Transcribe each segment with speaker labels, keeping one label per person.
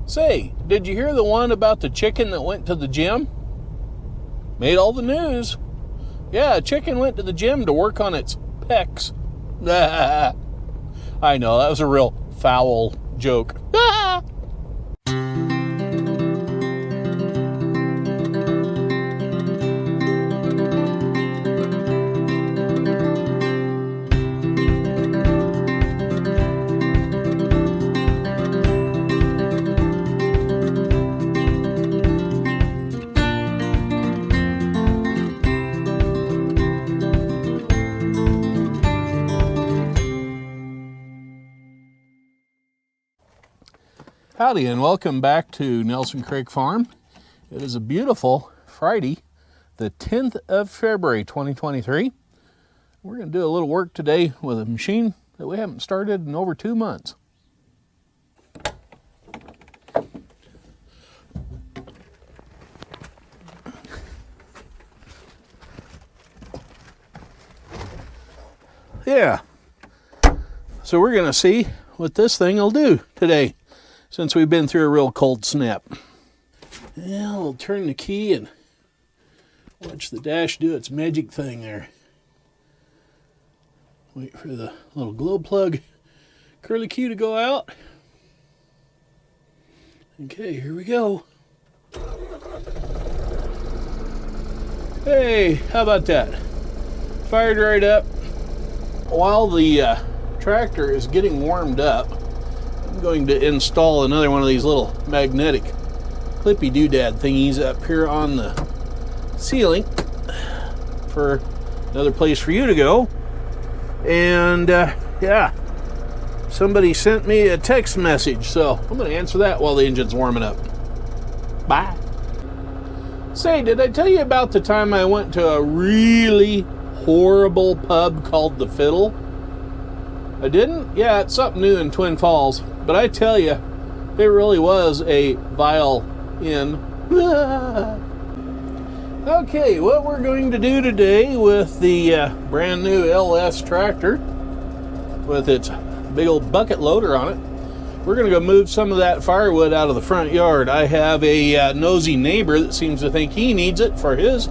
Speaker 1: Say, did you hear the one about the chicken that went to the gym? Made all the news. Yeah, a chicken went to the gym to work on its pecs. I know, that was a real foul joke. Howdy and welcome back to Nelson Creek Farm. It is a beautiful Friday, the 10th of February 2023. We're going to do a little work today with a machine that we haven't started in over 2 months. Yeah, so we're going to see what this thing will do today, since we've been through a real cold snap. Yeah, we'll turn the key and watch the dash do its magic thing there. Wait for the little glow plug curly Q to go out. Okay, here we go. Hey, how about that? Fired right up. While the tractor is getting warmed up, I'm going to install another one of these little magnetic clippy doodad thingies up here on the ceiling for another place for you to go. And yeah, somebody sent me a text message, so I'm going to answer that while the engine's warming up. Bye. Say, did I tell you about the time I went to a really horrible pub called The Fiddle? I didn't? Yeah, it's something new in Twin Falls. But I tell you, it really was a vile inn. Okay, what we're going to do today with the brand new LS tractor, with its big old bucket loader on it, we're going to go move some of that firewood out of the front yard. I have a nosy neighbor that seems to think he needs it for his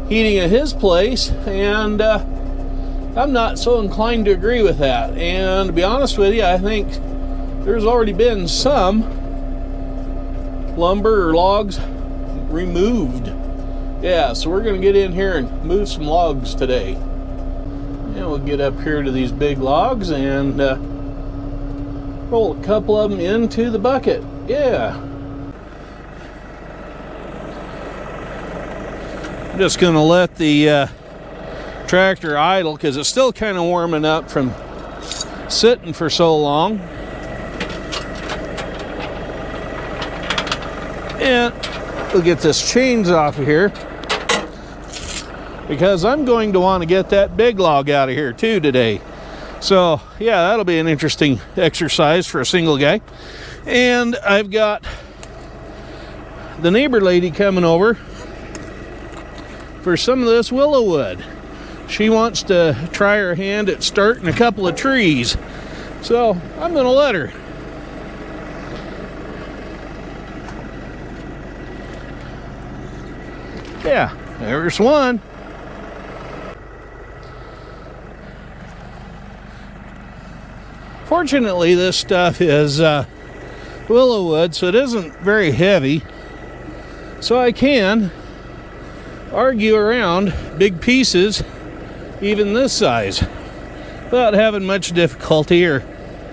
Speaker 1: heating of his place, and I'm not so inclined to agree with that. And to be honest with you, I think there's already been some lumber or logs removed. Yeah, so we're going to get in here and move some logs today. And we'll get up here to these big logs and roll a couple of them into the bucket. Yeah. I'm just going to let the tractor idle because it's still kind of warming up from sitting for so long. And we'll get this chains off of here because I'm going to want to get that big log out of here too today. So yeah, that'll be an interesting exercise for a single guy. And I've got the neighbor lady coming over for some of this willow wood. She wants to try her hand at starting a couple of trees. So I'm going to let her. Yeah, there's one. Fortunately, this stuff is willow wood, so it isn't very heavy. So I can argue around big pieces, even this size, without having much difficulty or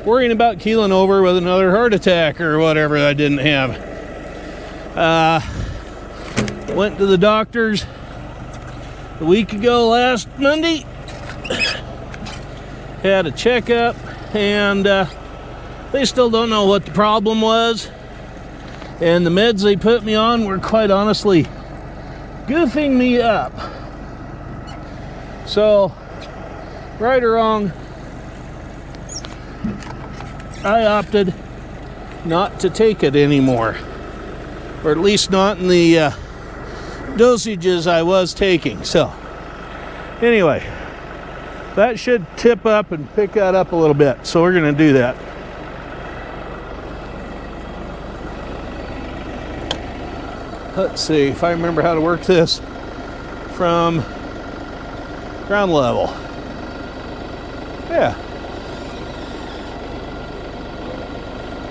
Speaker 1: worrying about keeling over with another heart attack or whatever I didn't have. Went to the doctor's a week ago last Monday. Had a checkup, and they still don't know what the problem was. And the meds they put me on were quite honestly goofing me up. So, right or wrong, I opted not to take it anymore. Or at least not in the dosages I was taking. So anyway, that should tip up and pick that up a little bit, so we're going to do that. Let's see if I remember how to work this from ground level. Yeah.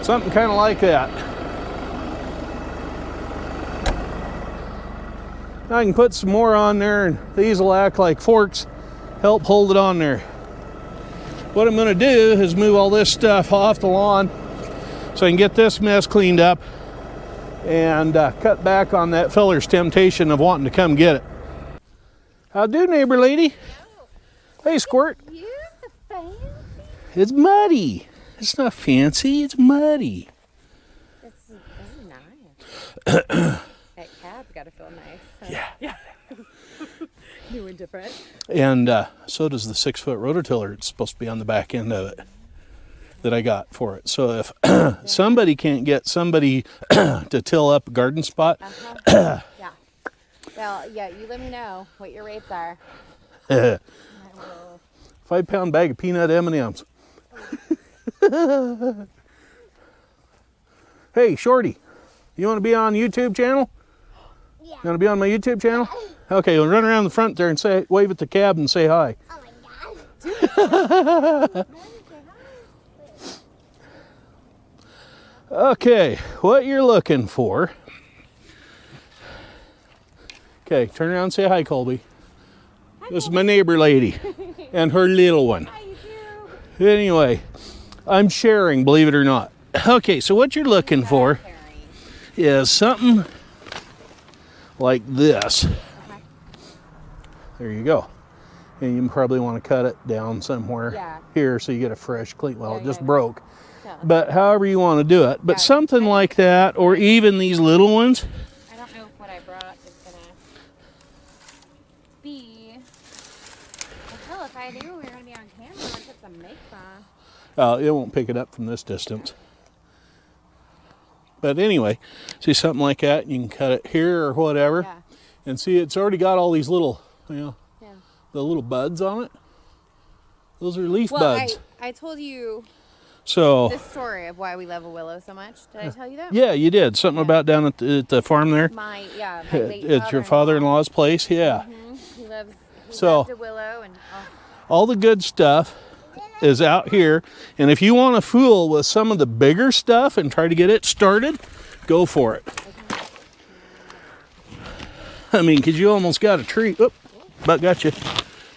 Speaker 1: Something kind of like that. Now I can put some more on there, and these will act like forks, help hold it on there. What I'm going to do is move all this stuff off the lawn so I can get this mess cleaned up and cut back on that feller's temptation of wanting to come get it. How do, neighbor lady? Hello. Hey, Squirt.
Speaker 2: You're so fancy.
Speaker 1: It's muddy. It's not fancy, it's muddy.
Speaker 2: This is nice. That cab's got to feel nice. So.
Speaker 1: Yeah.
Speaker 2: New and different.
Speaker 1: And so does the 6-foot rototiller. It's supposed to be on the back end of it that I got for it. So if somebody can't get somebody to till up a garden spot.
Speaker 2: Yeah. Well, yeah, you let me know what your rates are. I will.
Speaker 1: 5-pound bag of peanut M&Ms. Hey, Shorty, you want to be on YouTube channel?
Speaker 3: Yeah.
Speaker 1: You want to be on my YouTube channel? Okay, well, run around the front there and say, wave at the cab and say hi.
Speaker 3: Oh my God.
Speaker 1: Okay, what you're looking for. Okay, turn around and say hi, Colby. This is my neighbor lady and her little one.
Speaker 2: Hi, you too.
Speaker 1: Anyway, I'm sharing, believe it or not. Okay, so what you're looking for is something like this. There you go. And you probably want to cut it down somewhere here so you get a fresh, clean, well, it just broke.
Speaker 2: No.
Speaker 1: But however you want to do it. But something like that, or even these little ones.
Speaker 2: I don't know if what I brought is going to be. Well, hell, if I knew we were going to be on camera, I would put some makeup on.
Speaker 1: It won't pick it up from this distance. But anyway, see something like that, you can cut it here or whatever.
Speaker 2: Yeah.
Speaker 1: And see, it's already got all these little, the little buds on it. Those are leaf buds.
Speaker 2: I told you
Speaker 1: So
Speaker 2: the story of why we love a willow so much. Did I tell you that?
Speaker 1: yeah, you did. Something about down at the farm there.
Speaker 2: My late
Speaker 1: It's your father-in-law's place, yeah.
Speaker 2: He loves
Speaker 1: So-
Speaker 2: a willow and
Speaker 1: All the good stuff is out here. And if you want to fool with some of the bigger stuff and try to get it started, go for it. I mean, because you almost got a tree. Oop, butt got you.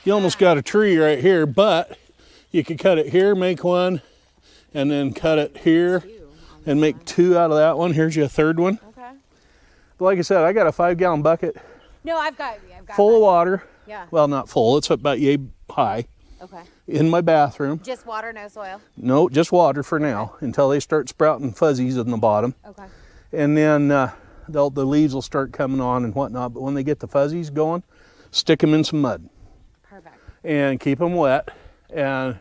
Speaker 1: You almost got a tree right here, but you could cut it here, make one, and then cut it here and make 2 out of that one. Here's your third one.
Speaker 2: okay.
Speaker 1: But like I said, I got a 5-gallon bucket
Speaker 2: No, I've got
Speaker 1: full of water.
Speaker 2: Yeah.
Speaker 1: Well, not full. It's about yay high
Speaker 2: Okay.
Speaker 1: in my bathroom.
Speaker 2: Just water, no soil.
Speaker 1: No, just water for now until they start sprouting fuzzies in the bottom.
Speaker 2: Okay.
Speaker 1: And then the leaves will start coming on and whatnot. But when they get the fuzzies going, stick them in some mud
Speaker 2: Perfect.
Speaker 1: and keep them wet. And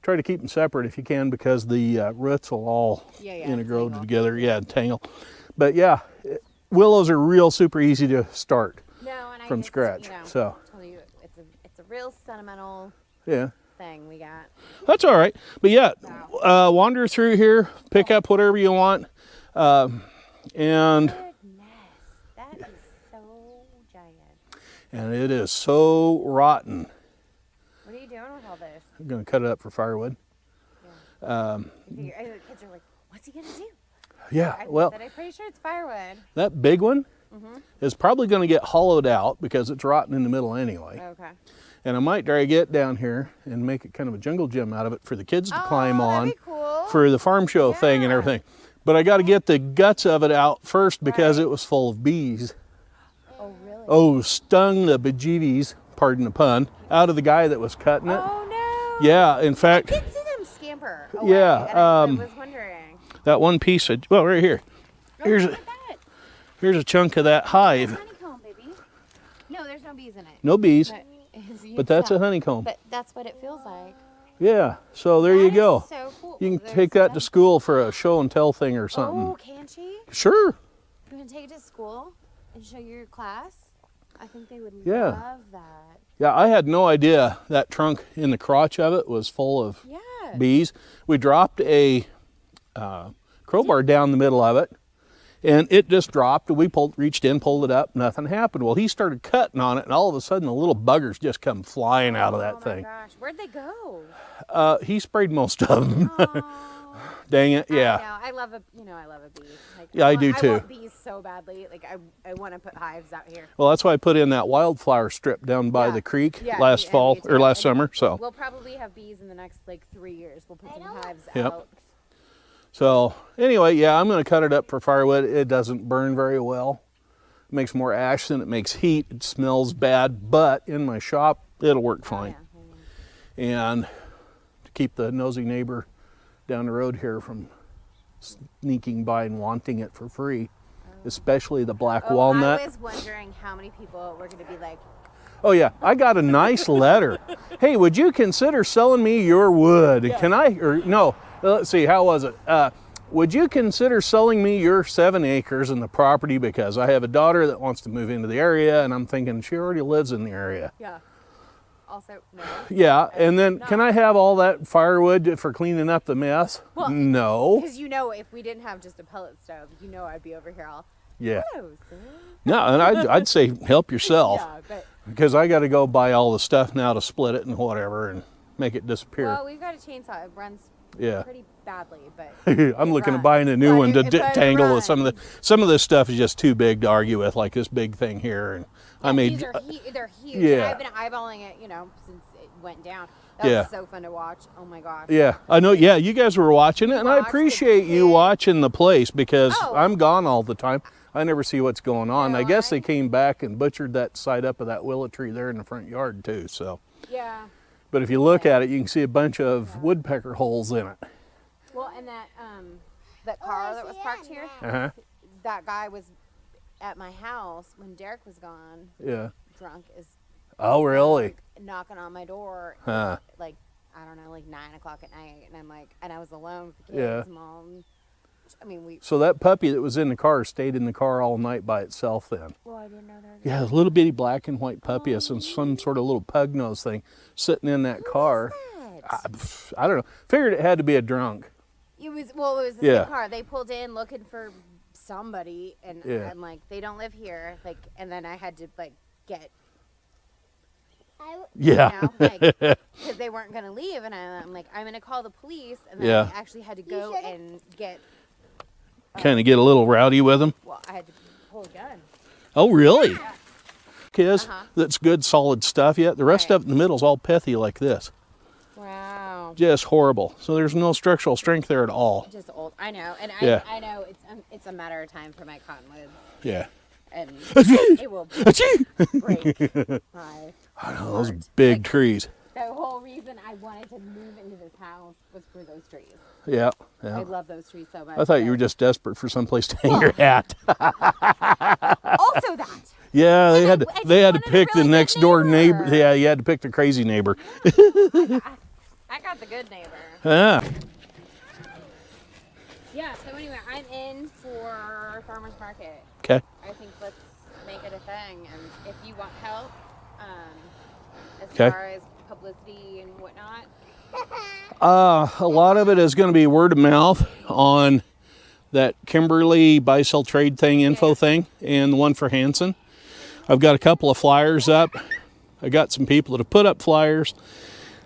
Speaker 1: try to keep them separate if you can, because the roots will all grow
Speaker 2: tangle.
Speaker 1: together. Yeah, tangle. But yeah, willows are real super easy to start
Speaker 2: No, and
Speaker 1: from scratch. So
Speaker 2: tell you, it's a real sentimental
Speaker 1: yeah.
Speaker 2: thing we got.
Speaker 1: That's all right. But yeah, wander through here, pick up whatever you want. And
Speaker 2: Goodness, that is so giant.
Speaker 1: it is so rotten.
Speaker 2: What are you doing with all this?
Speaker 1: I'm going to cut it up for firewood.
Speaker 2: The kids are like, what's he gonna do?
Speaker 1: Yeah,
Speaker 2: I'm pretty sure it's firewood.
Speaker 1: that big one is probably going to get hollowed out because it's rotten in the middle anyway.
Speaker 2: Okay.
Speaker 1: And I might drag it down here and make it kind of a jungle gym out of it for the kids to climb on
Speaker 2: That'd be cool.
Speaker 1: for the farm show thing and
Speaker 2: Yeah.
Speaker 1: everything. But I got to get the guts of it out first because it was full of bees.
Speaker 2: Oh really?
Speaker 1: Oh, stung the bejeebies, pardon the pun, out of the guy that was cutting it.
Speaker 2: Oh no.
Speaker 1: Yeah, in fact,
Speaker 2: I did see them scamper away.
Speaker 1: Yeah,
Speaker 2: And I was wondering.
Speaker 1: that one piece, right here. Here's
Speaker 2: Look at that.
Speaker 1: here's a chunk of that hive.
Speaker 2: Honeycomb, baby. No, there's no bees in it.
Speaker 1: No bees,
Speaker 2: you
Speaker 1: but
Speaker 2: can
Speaker 1: that's a
Speaker 2: tell.
Speaker 1: honeycomb.
Speaker 2: But that's what it feels like.
Speaker 1: Yeah, so there you
Speaker 2: That is
Speaker 1: go.
Speaker 2: So cool.
Speaker 1: You can
Speaker 2: There's
Speaker 1: take that to
Speaker 2: that.
Speaker 1: school for a show and tell thing or something.
Speaker 2: Oh, can she?
Speaker 1: Sure.
Speaker 2: You can take it to school and show your class. I think they would
Speaker 1: Yeah.
Speaker 2: love that.
Speaker 1: Yeah, I had no idea that trunk in the crotch of it was full of
Speaker 2: Yeah.
Speaker 1: bees. We dropped a crowbar down the middle of it, And it just dropped. We reached in, pulled it up, nothing happened. Well, he started cutting on it, and all of a sudden the little buggers just come flying out of that thing.
Speaker 2: Oh my gosh, where'd they go?
Speaker 1: He sprayed most of them.
Speaker 2: Oh,
Speaker 1: Dang it,
Speaker 2: I
Speaker 1: yeah.
Speaker 2: know. I love a bee. Like,
Speaker 1: Yeah, I do
Speaker 2: I
Speaker 1: too.
Speaker 2: want bees so badly. Like I want to put hives out here.
Speaker 1: Well, that's why I put in that wildflower strip down by
Speaker 2: Yeah.
Speaker 1: the creek
Speaker 2: Yeah,
Speaker 1: last
Speaker 2: and
Speaker 1: fall,
Speaker 2: me
Speaker 1: or
Speaker 2: too.
Speaker 1: last
Speaker 2: And
Speaker 1: summer, so.
Speaker 2: we'll probably have bees in the next like 3 years. We'll put some hives
Speaker 1: Yep.
Speaker 2: out.
Speaker 1: So anyway, yeah, I'm going to cut it up for firewood. It doesn't burn very well. It makes more ash than it makes heat. It smells bad, but in my shop, it'll work fine.
Speaker 2: Yeah.
Speaker 1: And to keep the nosy neighbor down the road here from sneaking by and wanting it for free, especially the black walnut.
Speaker 2: I was wondering how many people were going to be like,
Speaker 1: Oh yeah, I got a nice letter. Hey, would you consider selling me your wood? Can I, or no, let's see, how was it? Would you consider selling me your 7 acres and the property, because I have a daughter that wants to move into the area, and I'm thinking she already lives in the area.
Speaker 2: yeah. Also, no.
Speaker 1: Yeah, and then can I have all that firewood for cleaning up the mess?
Speaker 2: Well,
Speaker 1: No.
Speaker 2: Because if we didn't have just a pellet stove, I'd be over here all,
Speaker 1: Yeah.
Speaker 2: hello, sir.
Speaker 1: No, and I'd say help yourself,
Speaker 2: Yeah, but,
Speaker 1: because I got to go buy all the stuff now to split it and whatever and make it disappear.
Speaker 2: well, we've got a chainsaw. It runs
Speaker 1: Yeah.
Speaker 2: pretty badly, but
Speaker 1: I'm looking at buying a new
Speaker 2: But
Speaker 1: one to
Speaker 2: it- but it
Speaker 1: tangle with
Speaker 2: runs.
Speaker 1: some of this stuff is just too big to argue with, like this big thing here. And I made,
Speaker 2: these are they're huge.
Speaker 1: yeah.
Speaker 2: I've been eyeballing it, since it went down. That
Speaker 1: Yeah.
Speaker 2: was so fun to watch. Oh my gosh.
Speaker 1: yeah, I know. Yeah, you guys were watching it, and I
Speaker 2: watched the
Speaker 1: appreciate you
Speaker 2: kid.
Speaker 1: watching the place, because
Speaker 2: Oh.
Speaker 1: I'm gone all the time. I never see what's going on.
Speaker 2: No,
Speaker 1: I guess
Speaker 2: I-
Speaker 1: they came back and butchered that side up of that willow tree there in the front yard too. So,
Speaker 2: Yeah.
Speaker 1: but if you look at it, you can see a bunch of woodpecker holes in it.
Speaker 2: Well, and that car that was parked here,
Speaker 1: Uh-huh.
Speaker 2: that guy was at my house when Derek was gone,
Speaker 1: Yeah.
Speaker 2: drunk as
Speaker 1: Oh, really?
Speaker 2: knocking on my door,
Speaker 1: Huh.
Speaker 2: like, I don't know, like 9 o'clock at night. And I'm like, and I was alone with the
Speaker 1: Yeah.
Speaker 2: kids, Mom. I mean,
Speaker 1: So that puppy that was in the car stayed in the car all night by itself then?
Speaker 2: well, I didn't know that.
Speaker 1: Yeah, a little bitty black and white puppy, some sort of little pug nose thing sitting in that car. I don't know. Figured it had to be a drunk.
Speaker 2: It was the
Speaker 1: Yeah.
Speaker 2: same car. They pulled in looking for somebody, and
Speaker 1: Yeah.
Speaker 2: I'm like, they don't live here. Like, and then I had to like get,
Speaker 1: Yeah.
Speaker 2: because they weren't gonna leave, and I'm like, I'm gonna call the police, and then
Speaker 1: Yeah.
Speaker 2: I actually had to go and get.
Speaker 1: Kind of get a little rowdy with them.
Speaker 2: Well, I had to pull a gun.
Speaker 1: Oh, really? Kiss,
Speaker 2: Uh-huh.
Speaker 1: that's good, solid stuff. Yeah, the rest
Speaker 2: Right.
Speaker 1: of it in the middle is all pithy like this.
Speaker 2: Wow.
Speaker 1: Just horrible. So there's no structural strength there at all.
Speaker 2: Just old. I know, and
Speaker 1: Yeah.
Speaker 2: I know it's a matter of time for my cottonwoods,
Speaker 1: Yeah.
Speaker 2: and it will
Speaker 1: Achoo!
Speaker 2: break my.
Speaker 1: I know, those
Speaker 2: heart.
Speaker 1: big
Speaker 2: Like,
Speaker 1: trees.
Speaker 2: The whole reason I wanted to move into this house was for those trees.
Speaker 1: Yeah,
Speaker 2: I
Speaker 1: yeah.
Speaker 2: love those trees so much.
Speaker 1: I thought you were just desperate for someplace to hang your hat.
Speaker 2: also that.
Speaker 1: Yeah, they had to,
Speaker 2: I just
Speaker 1: they had to
Speaker 2: wanted a
Speaker 1: pick the
Speaker 2: really good
Speaker 1: next door neighbor.
Speaker 2: neighbor.
Speaker 1: Yeah, you had to pick the crazy neighbor.
Speaker 2: I got the good neighbor.
Speaker 1: Yeah.
Speaker 2: Yeah. So anyway, I'm in for farmers market.
Speaker 1: Okay.
Speaker 2: I think let's make it a thing, and if you want help, as
Speaker 1: 'Kay.
Speaker 2: far as publicity and whatnot.
Speaker 1: A lot of it is going to be word of mouth on that Kimberly buy-sell trade thing, info thing, and the one for Hanson. I've got a couple of flyers up. I got some people that have put up flyers.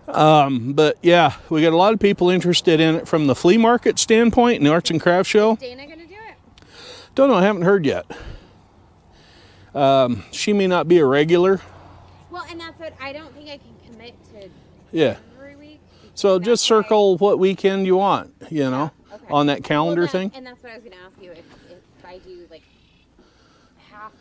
Speaker 1: But yeah, we got a lot of people interested in it from the flea market standpoint and the arts and crafts show.
Speaker 2: Dana gonna do it?
Speaker 1: Don't know, I haven't heard yet. She may not be a regular.
Speaker 2: Well, and that's what I don't think I can commit to
Speaker 1: Yeah.
Speaker 2: every week.
Speaker 1: So
Speaker 2: That's
Speaker 1: just
Speaker 2: why-
Speaker 1: circle what weekend you want, you know,
Speaker 2: Okay.
Speaker 1: on that calendar
Speaker 2: Well,
Speaker 1: thing.
Speaker 2: And that's what I was gonna ask you, if I do like half,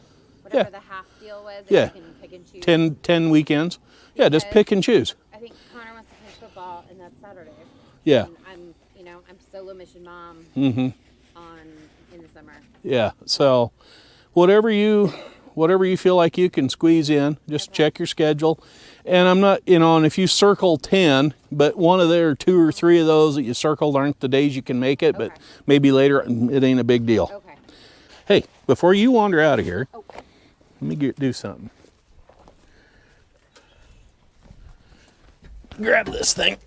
Speaker 2: whatever
Speaker 1: Yeah.
Speaker 2: the half deal was, if
Speaker 1: Yeah.
Speaker 2: you can pick and choose.
Speaker 1: 10 weekends. Yeah, just
Speaker 2: Because-
Speaker 1: pick and choose.
Speaker 2: I think Connor wants to play football, and that's Saturday.
Speaker 1: Yeah.
Speaker 2: And I'm solo mission mom
Speaker 1: Mm-hmm.
Speaker 2: in the summer.
Speaker 1: Yeah. So whatever you feel like you can squeeze in, just check your schedule. And I'm not, and if you circle 10, but one of there, 2 or 3 of those that you circled aren't the days you can make it, but
Speaker 2: Okay.
Speaker 1: maybe later, it ain't a big deal.
Speaker 2: Okay.
Speaker 1: Hey, before you wander out of here,
Speaker 2: Oh.
Speaker 1: let me do something. Grab this thing.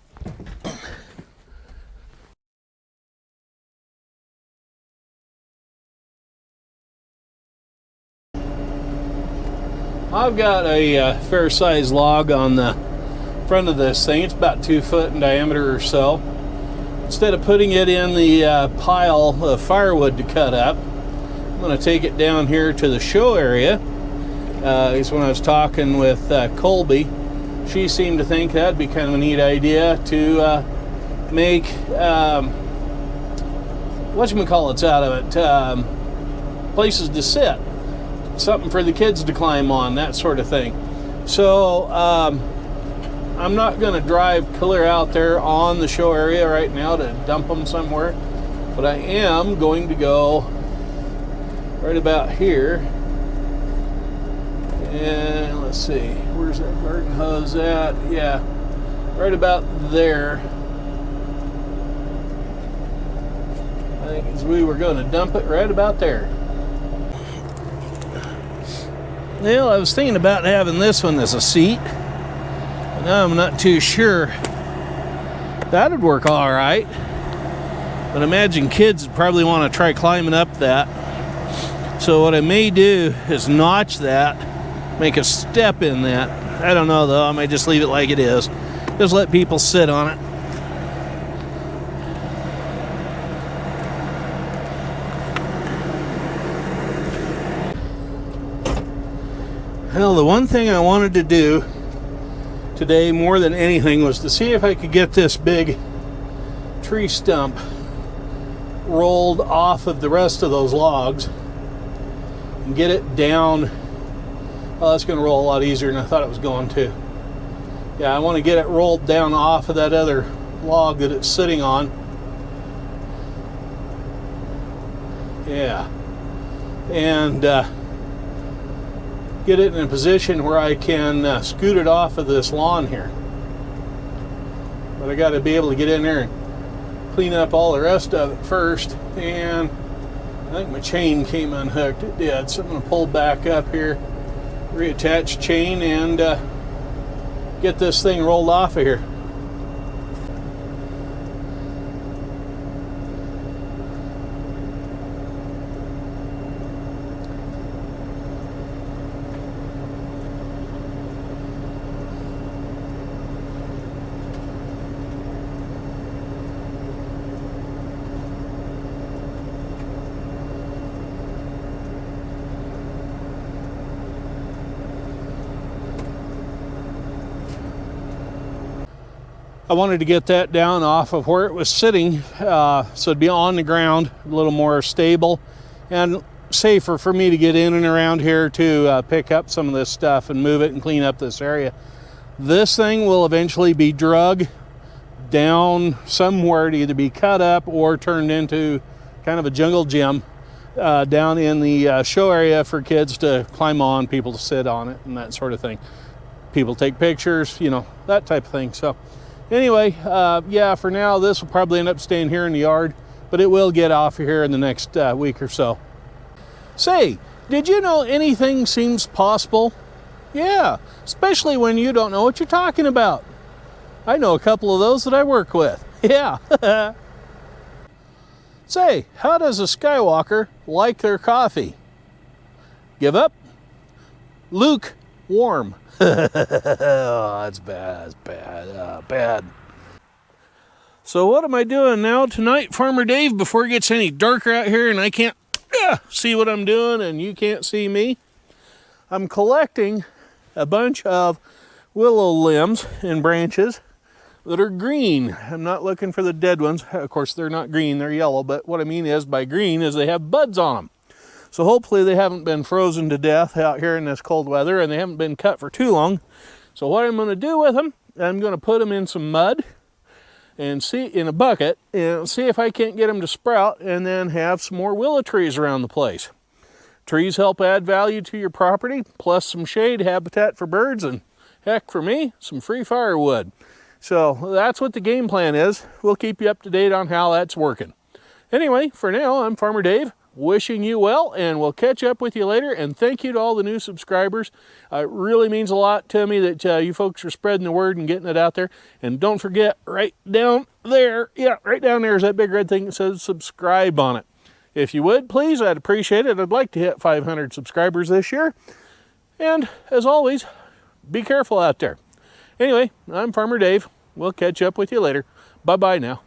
Speaker 1: I've got a fair size log on the front of this thing. It's about 2 foot in diameter or so. Instead of putting it in the pile of firewood to cut up, I'm going to take it down here to the show area. Is when I was talking with Colby, she seemed to think that'd be kind of a neat idea to make whatchamacallits out of it, places to sit, something for the kids to climb on, that sort of thing. So I'm not going to drive clear out there on the show area right now to dump them somewhere, but I am going to go right about here. And let's see, where's that garden hose at? Yeah, right about there. I think as we were going to dump it right about there. Well, I was thinking about having this one as a seat, but now I'm not too sure. That would work all right, but I imagine kids would probably want to try climbing up that. So what I may do is notch that, make a step in that. I don't know though, I might just leave it like it is. Just let people sit on it. Well, the one thing I wanted to do today more than anything was to see if I could get this big tree stump rolled off of the rest of those logs and get it down. Oh, that's going to roll a lot easier than I thought it was going to. Yeah, I want to get it rolled down off of that other log that it's sitting on. Yeah. And get it in a position where I can scoot it off of this lawn here. But I got to be able to get in there and clean up all the rest of it first. And I think my chain came unhooked. It did. So I'm going to pull back up here, reattach chain, and get this thing rolled off of here. I wanted to get that down off of where it was sitting, so it'd be on the ground, a little more stable and safer for me to get in and around here to pick up some of this stuff and move it and clean up this area. This thing will eventually be drug down somewhere to either be cut up or turned into kind of a jungle gym down in the show area for kids to climb on, people to sit on it and that sort of thing. People take pictures, you know, that type of thing. So anyway, yeah, for now, this will probably end up staying here in the yard, but it will get off of here in the next week or so. Say, did you know anything seems possible? Yeah, especially when you don't know what you're talking about. I know a couple of those that I work with. Yeah. Say, how does a Skywalker like their coffee? Give up? Lukewarm. Oh, that's bad. That's bad. Bad. So what am I doing now tonight, Farmer Dave, before it gets any darker out here and I can't see what I'm doing and you can't see me? I'm collecting a bunch of willow limbs and branches that are green. I'm not looking for the dead ones. Of course, they're not green, they're yellow, but what I mean is by green is they have buds on them. So hopefully they haven't been frozen to death out here in this cold weather and they haven't been cut for too long. So what I'm going to do with them, I'm going to put them in some mud and see in a bucket and see if I can't get them to sprout and then have some more willow trees around the place. Trees help add value to your property, plus some shade, habitat for birds, and heck, for me, some free firewood. So that's what the game plan is. We'll keep you up to date on how that's working. Anyway, for now, I'm Farmer Dave, wishing you well, and we'll catch up with you later. And thank you to all the new subscribers. It really means a lot to me that you folks are spreading the word and getting it out there. And don't forget, right down there, yeah, right down there is that big red thing that says subscribe on it. If you would, please, I'd appreciate it. I'd like to hit 500 subscribers this year. And as always, be careful out there. Anyway, I'm Farmer Dave. We'll catch up with you later. Bye-bye now.